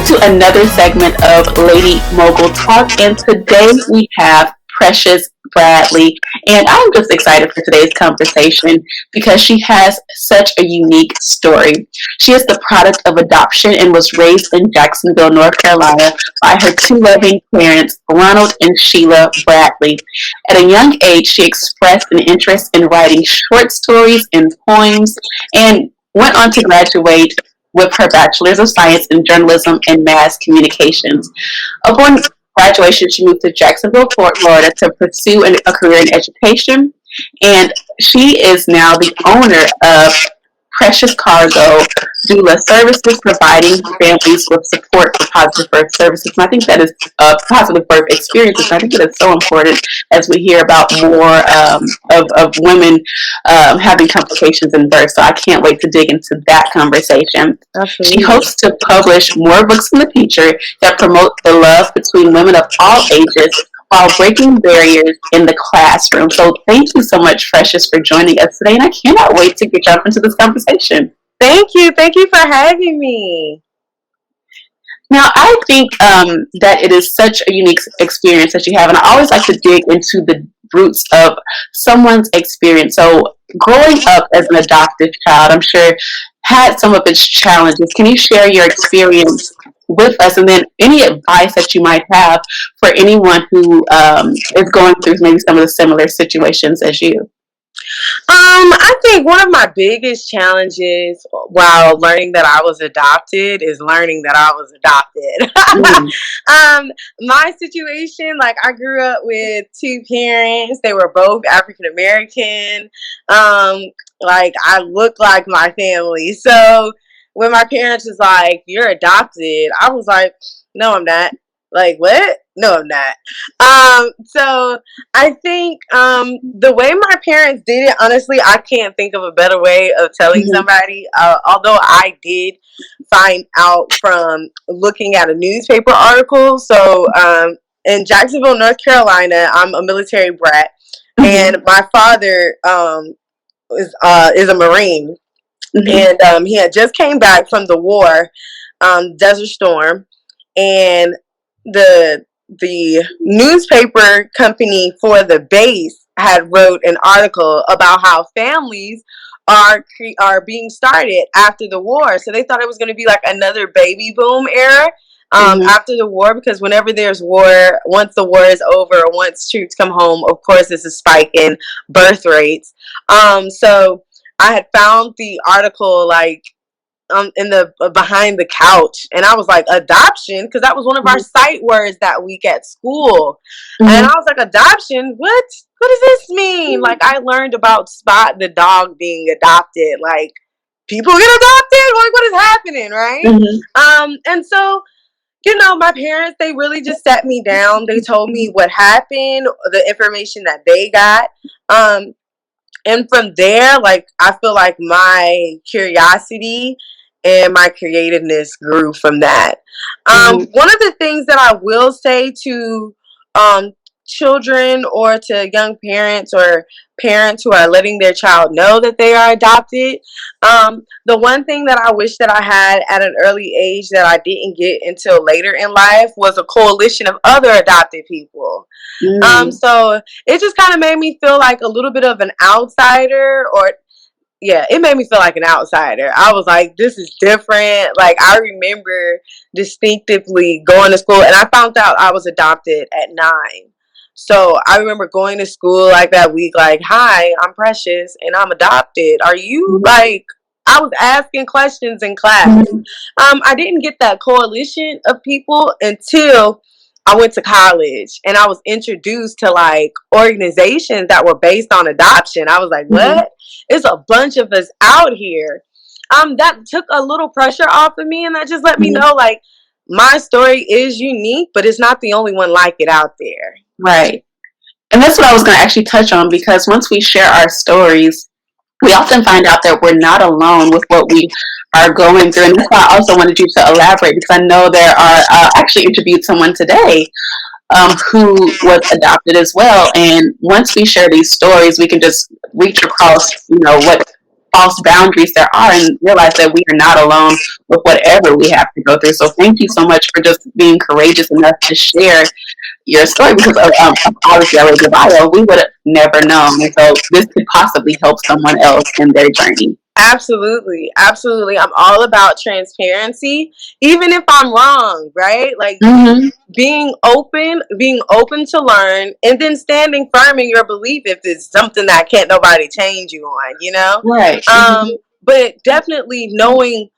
to another segment of Lady Mogul Talk, and today we have Precious Bradley, and I'm just excited for today's conversation because she has such a unique story. She is the product of adoption and was raised in Jacksonville, North Carolina by her two loving parents, Ronald and Sheila Bradley. At a young age, she expressed an interest in writing short stories and poems and went on to graduate with her Bachelor's of Science in Journalism and Mass Communications. Upon graduation, she moved to Jacksonville, Florida to pursue a career in education, and she is now the owner of Precious Cargo Doula Services, providing families with support for positive birth services. And I think that is positive birth experiences. And I think that is so important as we hear about more of women having complications in birth. So I can't wait to dig into that conversation. Absolutely. She hopes to publish more books in the future that promote the love between women of all ages while breaking barriers in the classroom. So thank you so much, Precious, for joining us today, and I cannot wait to jump into this conversation. Thank you for having me. Now, I think that it is such a unique experience that you have, and I always like to dig into the roots of someone's experience. So growing up as an adopted child, I'm sure, had some of its challenges. Can you share your experience with us, and then any advice that you might have for anyone who is going through maybe some of the similar situations as you? I think one of my biggest challenges while learning that I was adopted is learning that I was adopted. My situation, like, I grew up with two parents. They were both African American. Like, I look like my family. So when my parents was like, "You're adopted," I was like, "No, I'm not." Like, what? No, I'm not. So I think the way my parents did it, honestly, I can't think of a better way of telling somebody. Although I did find out from looking at a newspaper article. So in Jacksonville, North Carolina, I'm a military brat, and my father is a Marine. And he had just came back from the war, Desert Storm, and the newspaper company for the base had wrote an article about how families are being started after the war. So they thought it was going to be like another baby boom era after the war, because whenever there's war, once the war is over, once troops come home, of course, there's a spike in birth rates. So I had found the article like in the behind the couch, and I was like, adoption, because that was one of our sight words that week at school. And I was like, adoption? What does this mean? Like, I learned about Spot the dog being adopted. Like, people get adopted? Like, what is happening, right? And so, you know, my parents, they really just sat me down. They told me what happened, the information that they got. And from there, like, I feel like my curiosity and my creativeness grew from that. One of the things that I will say to children or to young parents or parents who are letting their child know that they are adopted, the one thing that I wish that I had at an early age that I didn't get until later in life was a coalition of other adopted people. So it just kind of made me feel like a little bit of an outsider, it made me feel like an outsider. I was like, this is different. Like, I remember distinctively going to school, and I found out I was adopted at 9. So I remember going to school like that week, like, "Hi, I'm Precious and I'm adopted. Are you?" Like, I was asking questions in class. I didn't get that coalition of people until I went to college, and I was introduced to like organizations that were based on adoption. I was like, what? It's a bunch of us out here. That took a little pressure off of me, and that just let me know, like, my story is unique, but it's not the only one like it out there. Right. And that's what I was going to actually touch on, because once we share our stories, we often find out that we're not alone with what we are going through. And that's why I also wanted you to elaborate, because I know there are, actually interviewed someone today who was adopted as well. And once we share these stories, we can just reach across, you know, what false boundaries there are, and realize that we are not alone with whatever we have to go through. So thank you so much for just being courageous enough to share your story, because of obviously I read your bio, we would have never known. And so this could possibly help someone else in their journey. Absolutely. Absolutely. I'm all about transparency, even if I'm wrong, right? Like being open to learn, and then standing firm in your belief if it's something that can't nobody change you on, you know? Right. But definitely knowing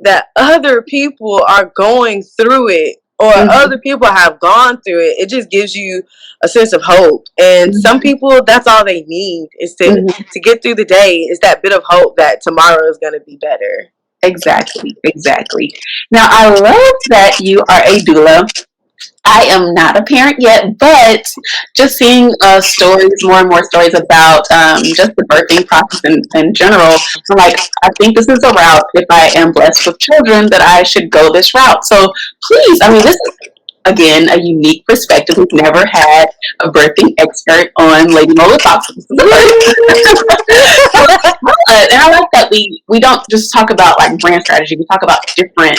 that other people are going through it, or other people have gone through it, it just gives you a sense of hope. And some people, that's all they need, is to get through the day, is that bit of hope that tomorrow is going to be better. Exactly. Now, I love that you are a doula. I am not a parent yet, but just seeing stories, more and more stories about just the birthing process in general, I'm like, I think this is a route, if I am blessed with children, that I should go this route. So please, I mean, this is, again, a unique perspective. We've never had a birthing expert on Lady Mogul Talk. This is the first. And I like that we don't just talk about like brand strategy. We talk about different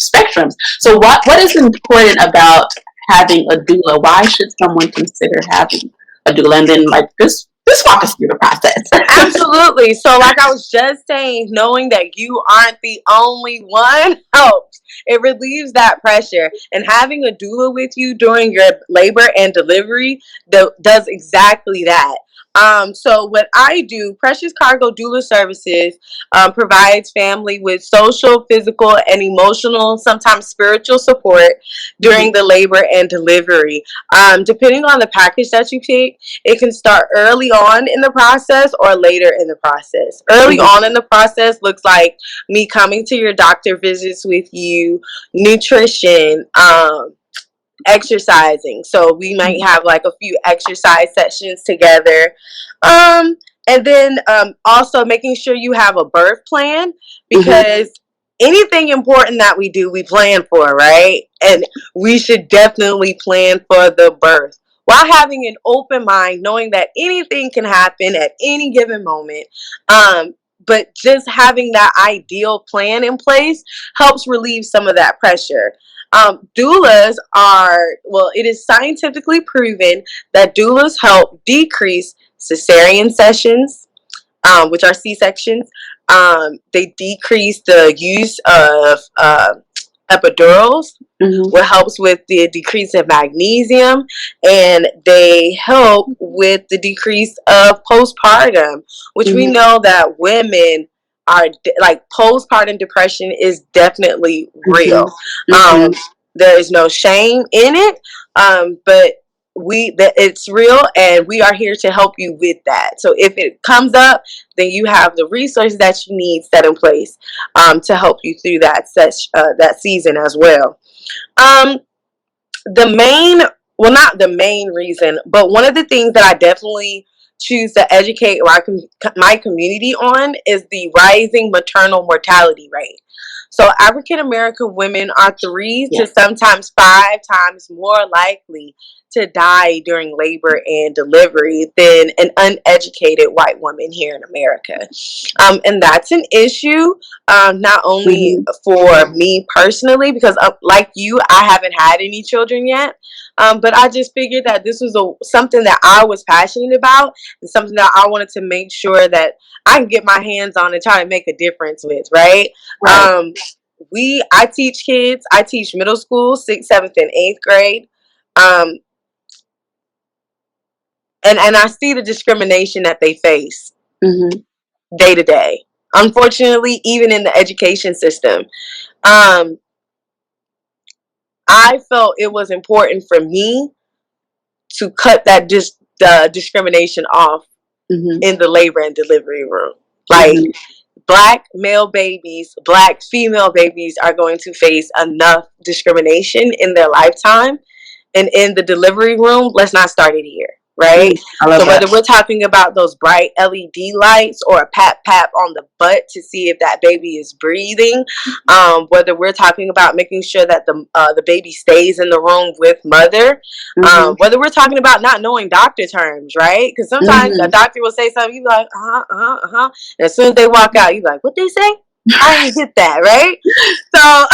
spectrums. So what is important about having a doula? Why should someone consider having a doula? And then like just walk us through the process. Absolutely. So like I was just saying, knowing that you aren't the only one helps. It relieves that pressure. And having a doula with you during your labor and delivery does exactly that. So what I do, Precious Cargo Doula Services, provides family with social, physical, and emotional, sometimes spiritual support during the labor and delivery. Depending on the package that you take, it can start early on in the process or later in the process. Early on in the process looks like me coming to your doctor visits with you, nutrition, exercising. So we might have like a few exercise sessions together. And then also making sure you have a birth plan, because anything important that we do, we plan for, right? And we should definitely plan for the birth, while having an open mind, knowing that anything can happen at any given moment. But just having that ideal plan in place helps relieve some of that pressure. Doulas it is scientifically proven that doulas help decrease cesarean sessions, which are C-sections. They decrease the use of epidurals, what helps with the decrease of magnesium, and they help with the decrease of postpartum, which we know that women are like, postpartum depression is definitely real. There is no shame in it, but it's real, and we are here to help you with that. So if it comes up, then you have the resources that you need set in place to help you through that season as well. Not the main reason, but one of the things that I definitely choose to educate my community on is the rising maternal mortality rate. So African American women are 3 to sometimes 5 times more likely to die during labor and delivery than an uneducated white woman here in America. And that's an issue, not only for me personally, because like you, I haven't had any children yet. But I just figured that this was something that I was passionate about, and something that I wanted to make sure that I can get my hands on and try to make a difference with, right? I teach kids. I teach middle school, 6th, 7th, and 8th grade. And I see the discrimination that they face day to day. Unfortunately, even in the education system. I felt it was important for me to cut that discrimination off in the labor and delivery room. Like, Black male babies, Black female babies are going to face enough discrimination in their lifetime. And in the delivery room, let's not start it here. right? I love So that. whether we're talking about those bright LED lights or a pat on the butt to see if that baby is breathing, whether we're talking about making sure that the baby stays in the room with mother, whether we're talking about not knowing doctor terms, right? Because sometimes a doctor will say something, you like, and as soon as they walk out, you like, what they say? I didn't get that, right? So,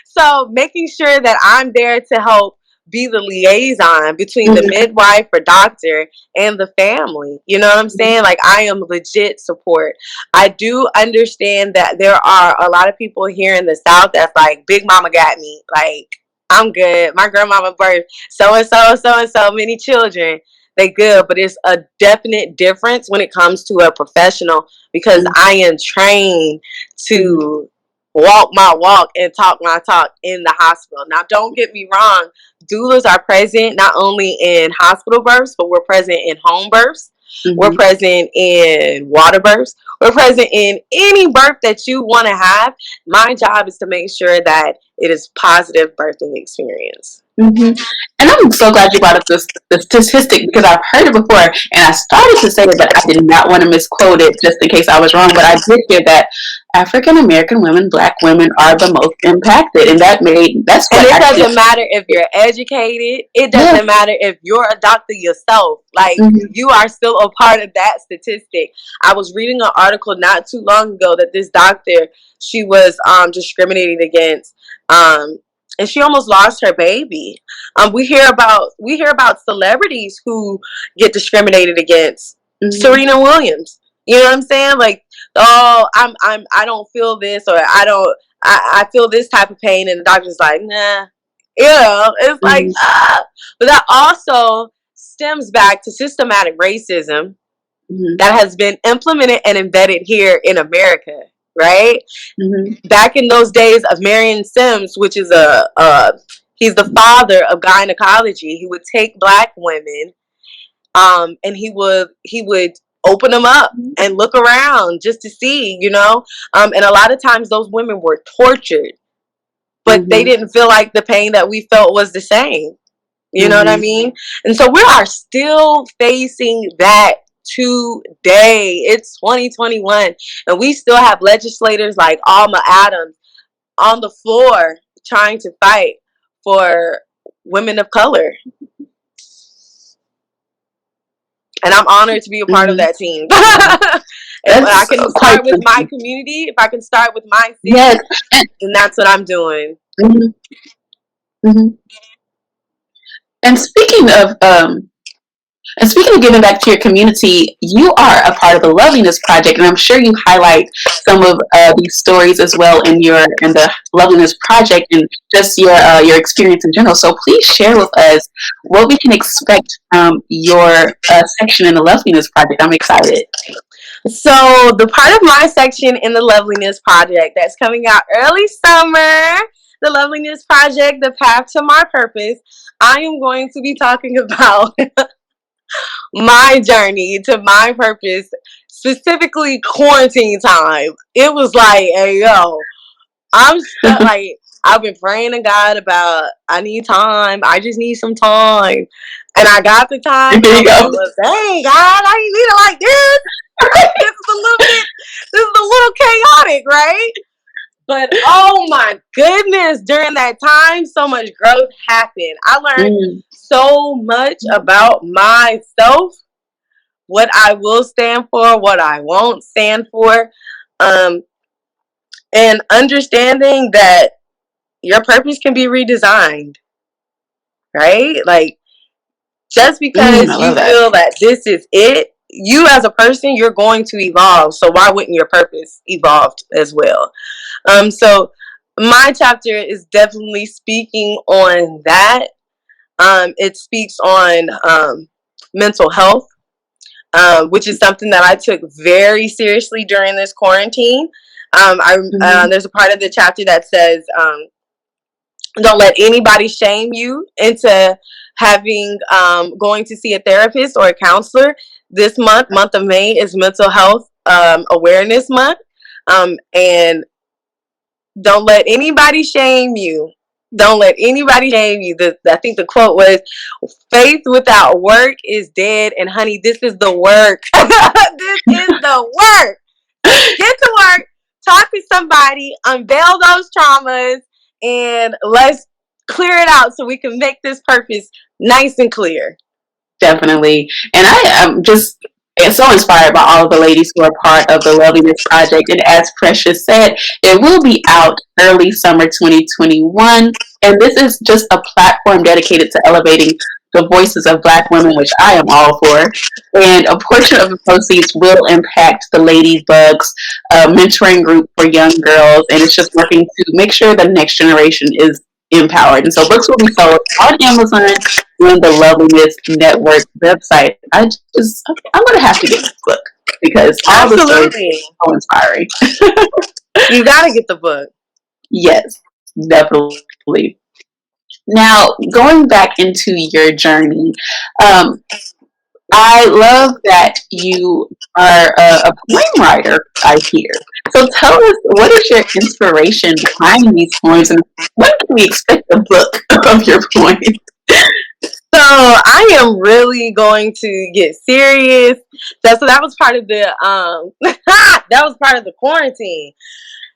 so making sure that I'm there to help be the liaison between the midwife or doctor and the family. You know what I'm saying? Like, I am legit support. I do understand that there are a lot of people here in the South that's like, Big Mama got me. Like, I'm good. My grandmama birthed so and so many children. They good, but it's a definite difference when it comes to a professional, because I am trained to walk my walk and talk my talk in the hospital. Now, don't get me wrong. Doulas are present not only in hospital births, but we're present in home births. We're present in water births. We're present in any birth that you want to have. My job is to make sure that it is positive birthing experience. And I'm so glad you brought up the statistic, because I've heard it before, and I started to say it, but I did not want to misquote it just in case I was wrong. But I did hear that African American women, Black women, are the most impacted, and that's what. And it doesn't matter if you're educated. It doesn't matter if you're a doctor yourself. Like, you are still a part of that statistic. I was reading an article not too long ago that this doctor, she was discriminated against. And she almost lost her baby. We hear about celebrities who get discriminated against. Serena Williams. You know what I'm saying? Like, oh, I don't feel this, or I feel this type of pain, and the doctor's like, nah. You know, it's like, But that also stems back to systematic racism that has been implemented and embedded here in America. Right? Back in those days of Marion Sims, which is he's the father of gynecology. He would take Black women, and he would open them up and look around just to see, you know. And a lot of times those women were tortured, but they didn't feel like the pain that we felt was the same. You know what I mean? And so we are still facing that today. It's 2021, and we still have legislators like Alma Adams on the floor trying to fight for women of color. And I'm honored to be a part of that team. If I can start with my community, if I can start with my city, then that's what I'm doing. And speaking of giving back to your community, you are a part of the Loveliness Project, and I'm sure you highlight some of these stories as well in the Loveliness Project and just your experience in general. So please share with us what we can expect from your section in the Loveliness Project. I'm excited. So the part of my section in the Loveliness Project that's coming out early summer, the Loveliness Project, The Path to My Purpose, I am going to be talking about my journey to my purpose, specifically quarantine time. It was like, hey, yo, I'm stuck. Like, I've been praying to God about, I need time. I just need some time. And I got the time. There you go. Dang, God, I need it like this. This is a little chaotic, right? But oh my goodness, during that time, so much growth happened. I learned so much about myself, what I will stand for, what I won't stand for, and understanding that your purpose can be redesigned, right? Like, just because you feel that this is it, you as a person, you're going to evolve. So why wouldn't your purpose evolve as well? So my chapter is definitely speaking on that. It speaks on mental health, which is something that I took very seriously during this quarantine. There's a part of the chapter that says, don't let anybody shame you into having going to see a therapist or a counselor. This month of May, is Mental Health Awareness Month, and don't let anybody shame you Don't let anybody shame you. I think the quote was, faith without work is dead. And honey, this is the work. This is the work. So get to work, talk to somebody, unveil those traumas, and let's clear it out so we can make this purpose nice and clear. Definitely. And I am just so inspired by all of the ladies who are part of the Loveliness Project. And as Precious said, it will be out early summer 2021. And this is just a platform dedicated to elevating the voices of Black women, which I am all for. And a portion of the proceeds will impact the Ladybugs mentoring group for young girls. And it's just working to make sure the next generation is empowered. And so books will be sold on Amazon and the Loveliness Network website. I'm going to have to get this book because all the stories are so inspiring. You got to get the book. Yes, definitely. Now, going back into your journey, I love that you are a poem writer, I hear. So tell us, what is your inspiration behind these poems, and when can we expect a book of your poems? So I am really going to get serious. So that was part of the that was part of the quarantine.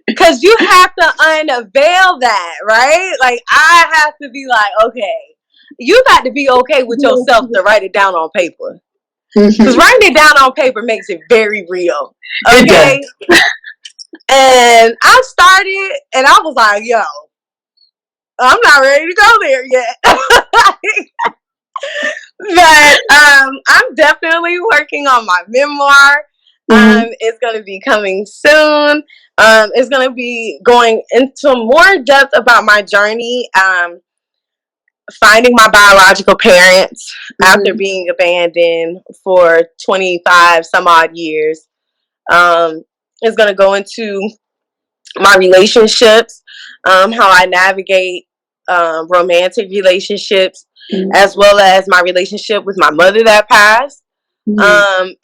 Because you have to unveil that, right? Like, I have to be like, okay, you got to be okay with yourself to write it down on paper. Because writing it down on paper makes it very real. Okay? And I started, and I was like, yo, I'm not ready to go there yet. But I'm definitely working on my memoir. It's going to be coming soon. It's going to be going into more depth about my journey, finding my biological parents after being abandoned for 25 some odd years. It's going to go into my relationships, how I navigate romantic relationships, as well as my relationship with my mother that passed.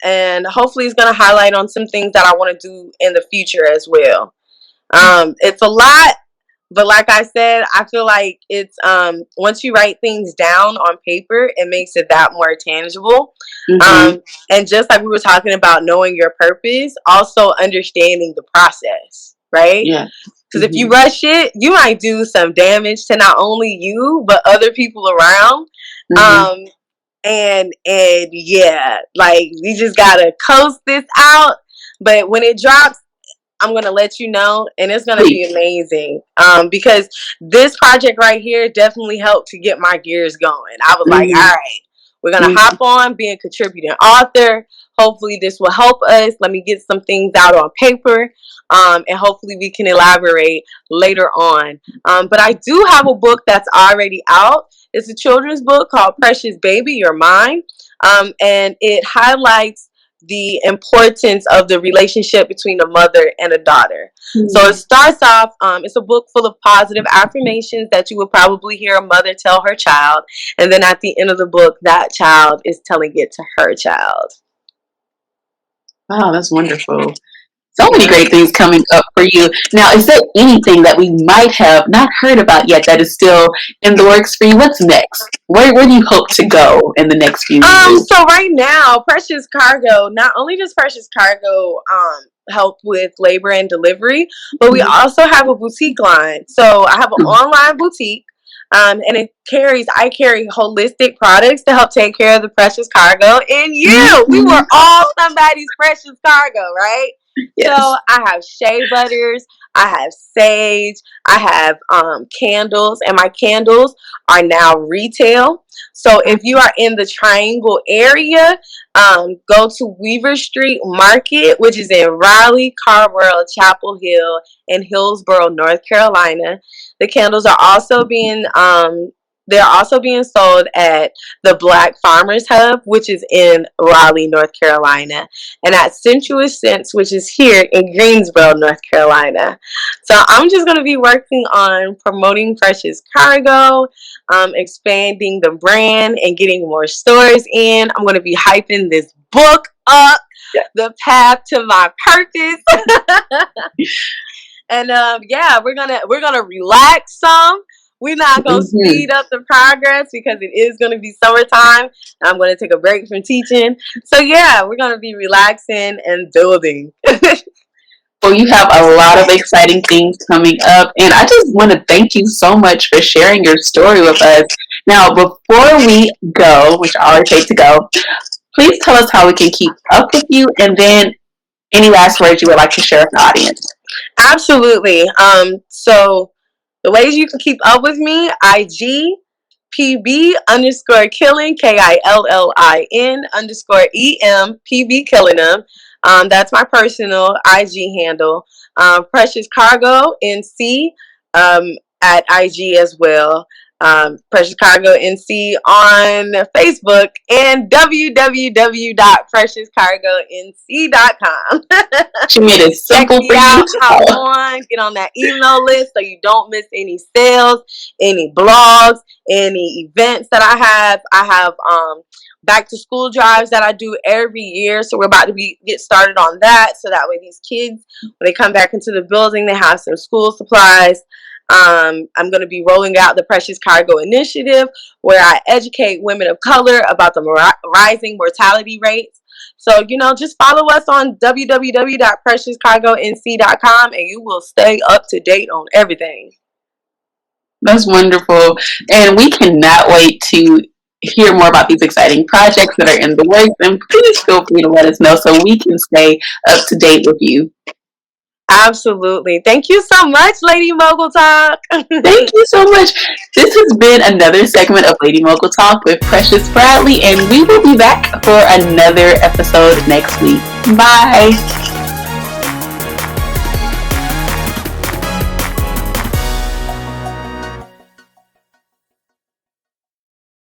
And hopefully it's going to highlight on some things that I want to do in the future as well. It's a lot, but like I said, I feel like it's once you write things down on paper, it makes it that more tangible. And just like we were talking about knowing your purpose, also understanding the process, right? Yeah. Because if you rush it, you might do some damage to not only you, but other people around. And yeah, like, we just gotta coast this out. But when it drops, I'm gonna let you know, and it's gonna be amazing. Because this project right here definitely helped to get my gears going. I was like, all right, we're gonna hop on, be a contributing author. Hopefully this will help us. Let me get some things out on paper. And hopefully we can elaborate later on. But I do have a book that's already out. It's a children's book called Precious Baby, You're Mine. And it highlights the importance of the relationship between a mother and a daughter. So it starts off, it's a book full of positive affirmations that you would probably hear a mother tell her child. And then at the end of the book, that child is telling it to her child. Wow, that's wonderful. So many great things coming up for you. Now, is there anything that we might have not heard about yet that is still in the works for you? What's next? Where do you hope to go in the next few years? So right now, Precious Cargo, not only does Precious Cargo help with labor and delivery, but we also have a boutique line. So I have an online boutique. And I carry holistic products to help take care of the precious cargo. And we were all somebody's precious cargo, right? Yes. So I have shea butters, I have sage, I have candles, and my candles are now retail. So if you are in the Triangle area, go to Weaver Street Market, which is in Raleigh, Carrboro, Chapel Hill, and Hillsboro, North Carolina. The candles are also being sold at the Black Farmers Hub, which is in Raleigh, North Carolina, and at Sensuous Scents, which is here in Greensboro, North Carolina. So I'm just going to be working on promoting Precious Cargo, expanding the brand, and getting more stores in. I'm going to be hyping this book up, The Path to My Purpose. And we're gonna relax some. We're not going to speed up the progress because it is going to be summertime. I'm going to take a break from teaching. So yeah, we're going to be relaxing and building. Well, you have a lot of exciting things coming up, and I just want to thank you so much for sharing your story with us. Now, before we go, which I always hate to go, please tell us how we can keep up with you, and then any last words you would like to share with the audience. Absolutely. So the ways you can keep up with me, IG PB_killing, KILLIN_EM, PB Killing. That's my personal IG handle. Precious Cargo NC at IG as well. Precious Cargo NC on Facebook and www.preciouscargonc.com. She made it simple for you. Hop on, get on that email list so you don't miss any sales, any blogs, any events that I have. I have back to school drives that I do every year, so we're about to get started on that, so that way these kids, when they come back into the building, they have some school supplies. I'm going to be rolling out the Precious Cargo Initiative, where I educate women of color about the rising mortality rates. So, just follow us on www.preciouscargonc.com and you will stay up to date on everything. That's wonderful. And we cannot wait to hear more about these exciting projects that are in the works. And please feel free to let us know so we can stay up to date with you. Absolutely. Thank you so much, Lady Mogul Talk. Thank you so much. This has been another segment of Lady Mogul Talk with Precious Bradley, and we will be back for another episode next week. Bye.